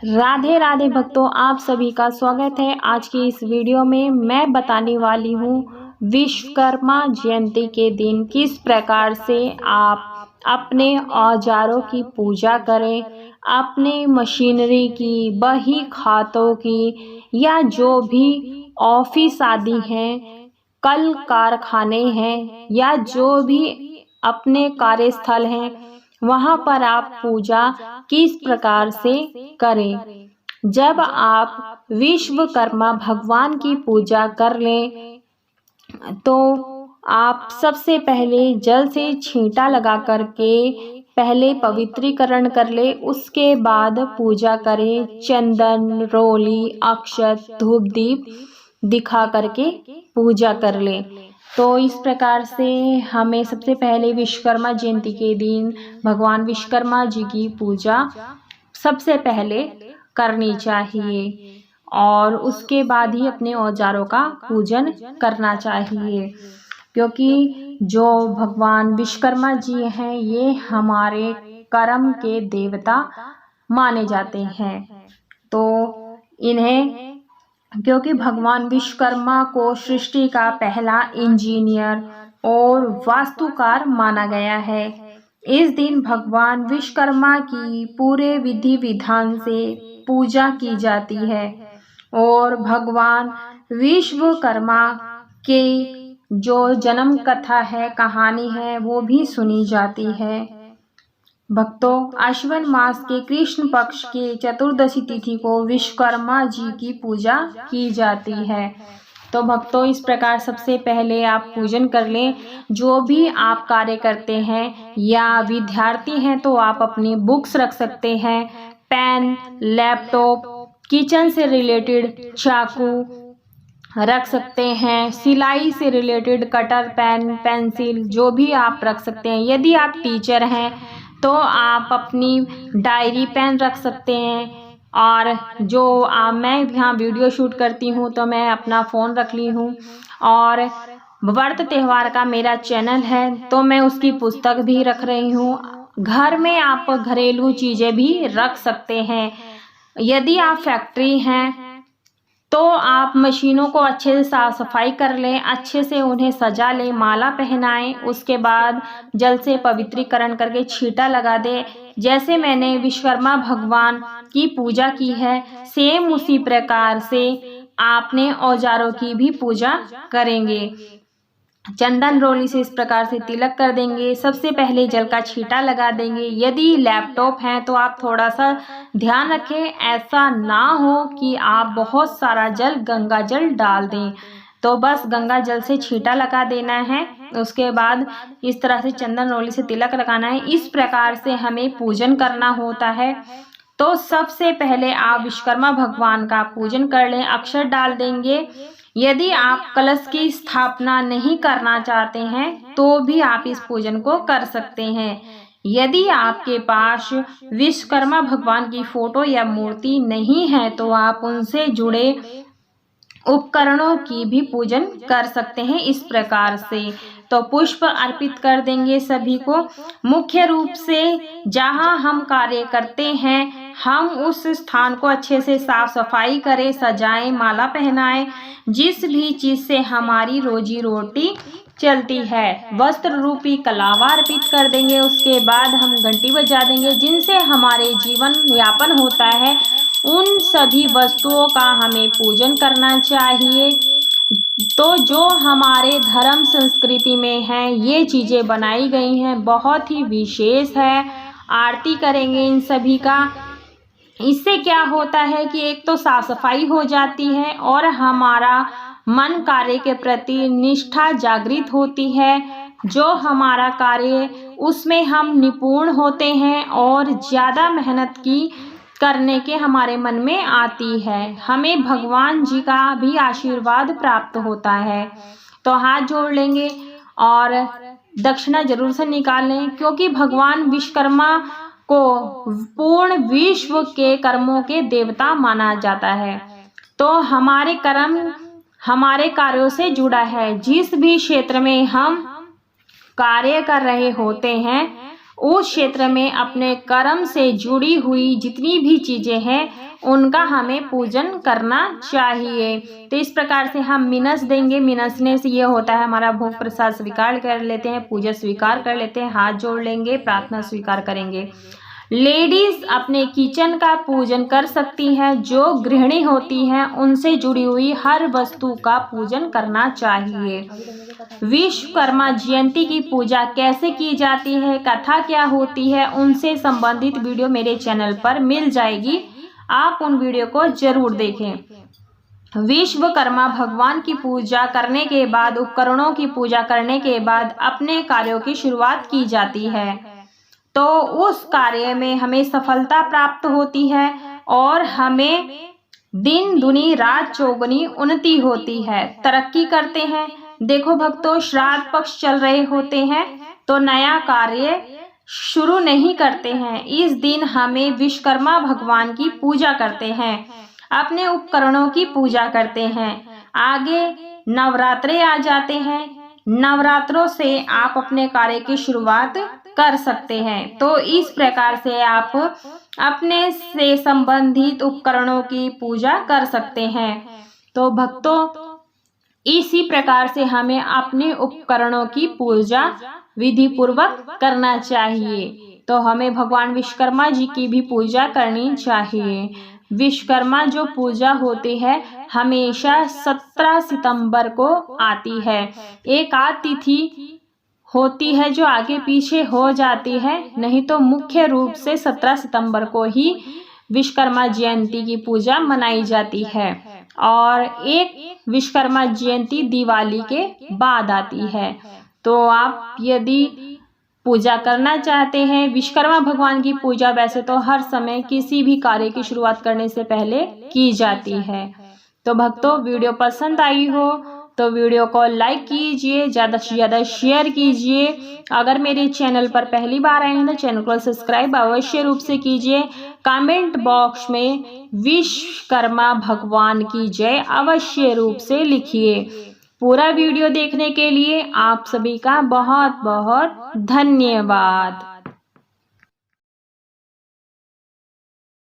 राधे राधे भक्तों, आप सभी का स्वागत है। आज की इस वीडियो में मैं बताने वाली हूँ विश्वकर्मा जयंती के दिन किस प्रकार से आप अपने औजारों की पूजा करें, अपने मशीनरी की, बही खातों की या जो भी ऑफिस आदि हैं, कल कारखाने हैं या जो भी अपने कार्यस्थल हैं, वहाँ पर आप पूजा किस प्रकार से करें। जब आप विश्वकर्मा भगवान की पूजा कर लें तो आप सबसे पहले जल से छींटा लगा करके पहले पवित्रीकरण कर ले, उसके बाद पूजा करें। चंदन, रोली, अक्षत, धूप दीप दिखा करके पूजा कर ले। तो इस प्रकार से हमें सबसे पहले विश्वकर्मा जयंती के दिन भगवान विश्वकर्मा जी की पूजा सबसे पहले करनी चाहिए और उसके बाद ही अपने औजारों का पूजन करना चाहिए, क्योंकि जो भगवान विश्वकर्मा जी हैं ये हमारे कर्म के देवता माने जाते हैं। तो इन्हें, क्योंकि भगवान विश्वकर्मा को सृष्टि का पहला इंजीनियर और वास्तुकार माना गया है। इस दिन भगवान विश्वकर्मा की पूरे विधि विधान से पूजा की जाती है और भगवान विश्वकर्मा के जो जन्म कथा है, कहानी है, वो भी सुनी जाती है। भक्तों, आश्विन मास के कृष्ण पक्ष के चतुर्दशी तिथि को विश्वकर्मा जी की पूजा की जाती है। तो भक्तों, इस प्रकार सबसे पहले आप पूजन कर लें। जो भी आप कार्य करते हैं या विद्यार्थी हैं तो आप अपनी बुक्स रख सकते हैं, पेन, लैपटॉप, किचन से रिलेटेड चाकू रख सकते हैं, सिलाई से रिलेटेड कटर, पेन, पेंसिल, जो भी आप रख सकते हैं। यदि आप टीचर हैं तो आप अपनी डायरी पेन रख सकते हैं। और जो मैं यहाँ वीडियो शूट करती हूँ तो मैं अपना फ़ोन रख ली हूँ। और व्रत त्यौहार का मेरा चैनल है तो मैं उसकी पुस्तक भी रख रही हूँ। घर में आप घरेलू चीज़ें भी रख सकते हैं। यदि आप फैक्ट्री हैं तो आप मशीनों को अच्छे से साफ सफाई कर लें, अच्छे से उन्हें सजा लें, माला पहनाएं, उसके बाद जल से पवित्रीकरण करके छींटा लगा दें। जैसे मैंने विश्वकर्मा भगवान की पूजा की है, सेम उसी प्रकार से आपने औजारों की भी पूजा करेंगे। चंदन रोली से इस प्रकार से तिलक कर देंगे। सबसे पहले जल का छींटा लगा देंगे। यदि लैपटॉप है तो आप थोड़ा सा ध्यान रखें, ऐसा ना हो कि आप बहुत सारा जल गंगा जल डाल दें। तो बस गंगा जल से छींटा लगा देना है, उसके बाद इस तरह से चंदन रोली से तिलक लगाना है। इस प्रकार से हमें पूजन करना होता है। तो सबसे पहले आप विश्वकर्मा भगवान का पूजन कर लें, अक्षत डाल देंगे। यदि आप कलश की स्थापना नहीं करना चाहते हैं तो भी आप इस पूजन को कर सकते हैं। यदि आपके पास विश्वकर्मा भगवान की फोटो या मूर्ति नहीं है तो आप उनसे जुड़े उपकरणों की भी पूजन कर सकते हैं इस प्रकार से। तो पुष्प अर्पित कर देंगे सभी को। मुख्य रूप से जहां हम कार्य करते हैं हम उस स्थान को अच्छे से साफ सफाई करें, सजाएं, माला पहनाएं। जिस भी चीज से हमारी रोजी रोटी चलती है, वस्त्र रूपी कलावा अर्पित कर देंगे। उसके बाद हम घंटी बजा देंगे। जिनसे हमारे जीवन यापन होता है उन सभी वस्तुओं का हमें पूजन करना चाहिए। तो जो हमारे धर्म संस्कृति में है ये चीज़ें बनाई गई हैं, बहुत ही विशेष है। आरती करेंगे इन सभी का। इससे क्या होता है कि एक तो साफ सफाई हो जाती है और हमारा मन कार्य के प्रति निष्ठा जागृत होती है। जो हमारा कार्य उसमें हम निपुण होते हैं और ज़्यादा मेहनत की करने के हमारे मन में आती है। हमें भगवान जी का भी आशीर्वाद प्राप्त होता है। तो हाथ जोड़ लेंगे और दक्षिणा जरूर से निकाल लें, क्योंकि भगवान विश्वकर्मा को पूर्ण विश्व के कर्मों के देवता माना जाता है। तो हमारे कर्म हमारे कार्यों से जुड़ा है। जिस भी क्षेत्र में हम कार्य कर रहे होते हैं उस क्षेत्र में अपने कर्म से जुड़ी हुई जितनी भी चीज़ें हैं उनका हमें पूजन करना चाहिए। तो इस प्रकार से हम मिनस देंगे। मिनसने से ये होता है हमारा भोग प्रसाद स्वीकार कर लेते हैं, पूजा स्वीकार कर लेते हैं, हाथ जोड़ लेंगे, प्रार्थना स्वीकार करेंगे। लेडीज अपने किचन का पूजन कर सकती हैं। जो गृहिणी होती हैं उनसे जुड़ी हुई हर वस्तु का पूजन करना चाहिए। विश्वकर्मा जयंती की पूजा कैसे की जाती है, कथा क्या होती है, उनसे संबंधित वीडियो मेरे चैनल पर मिल जाएगी, आप उन वीडियो को जरूर देखें। विश्वकर्मा भगवान की पूजा करने के बाद, उपकरणों की पूजा करने के बाद अपने कार्यों की शुरुआत की जाती है, तो उस कार्य में हमें सफलता प्राप्त होती है और हमें दिन दुनी रात चौगुनी उन्नति होती है, तरक्की करते हैं। देखो भक्तों, श्राद्ध पक्ष चल रहे होते हैं तो नया कार्य शुरू नहीं करते हैं। इस दिन हमें विश्वकर्मा भगवान की पूजा करते हैं, अपने उपकरणों की पूजा करते हैं। आगे नवरात्रे आ जाते हैं, नवरात्रों से आप अपने कार्य की शुरुआत कर सकते हैं। तो इस प्रकार से आप अपने से संबंधित उपकरणों की पूजा कर सकते हैं। तो भक्तों, इसी प्रकार से हमें अपने उपकरणों की पूजा विधि पूर्वक करना चाहिए। तो हमें भगवान विश्वकर्मा जी की भी पूजा करनी चाहिए। विश्वकर्मा जो पूजा होती है हमेशा 17 सितंबर को आती है। एक आध तिथि होती है जो आगे पीछे हो जाती है, नहीं तो मुख्य रूप से 17 सितंबर को ही विश्वकर्मा जयंती की पूजा मनाई जाती है। और एक विश्वकर्मा जयंती दिवाली के बाद आती है। तो आप यदि पूजा करना चाहते हैं विश्वकर्मा भगवान की पूजा, वैसे तो हर समय किसी भी कार्य की शुरुआत करने से पहले की जाती है। तो भक्तों, वीडियो पसंद आई हो तो वीडियो को लाइक कीजिए, ज़्यादा से ज़्यादा शेयर कीजिए। अगर मेरे चैनल पर पहली बार आए हैं तो चैनल को सब्सक्राइब अवश्य रूप से कीजिए। कमेंट बॉक्स में विश्वकर्मा भगवान की जय अवश्य रूप से लिखिए। पूरा वीडियो देखने के लिए आप सभी का बहुत बहुत धन्यवाद।